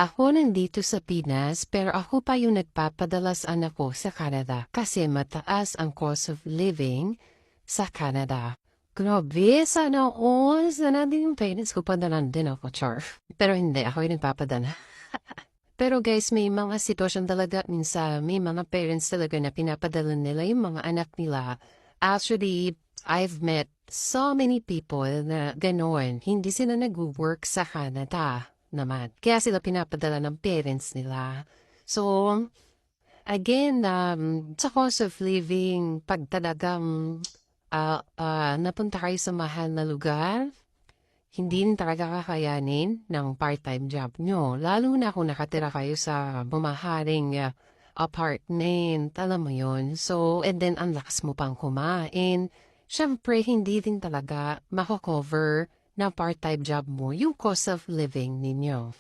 Ako nandito sa Pinas pero ako pa yung nagpapadala sa anak ko sa Canada kasi mataas ang cost of living sa Canada. Grabe, sana din yung parents ko padalan din ako, char. Pero hindi, ako yung nagpapadala. Pero guys, may mga sitwasyon talaga minsan, may mga parents talaga na pinapadala nila yung mga anak nila. Actually, I've met so many people na gano'n, hindi sila nag-work sa Canada naman. Kaya sila pinapadala ng parents nila. So, again, sa cost of living, pag talagang napunta kayo sa mahal na lugar, hindi rin talaga kakayanin ng part-time job nyo. Lalo na kung nakatira kayo sa mamahaling apartment, alam mo yun. So, and then ang lakas mo pang kumain. Siyempre, hindi din talaga mako-cover na part-time job mo yung cost of living ninyo.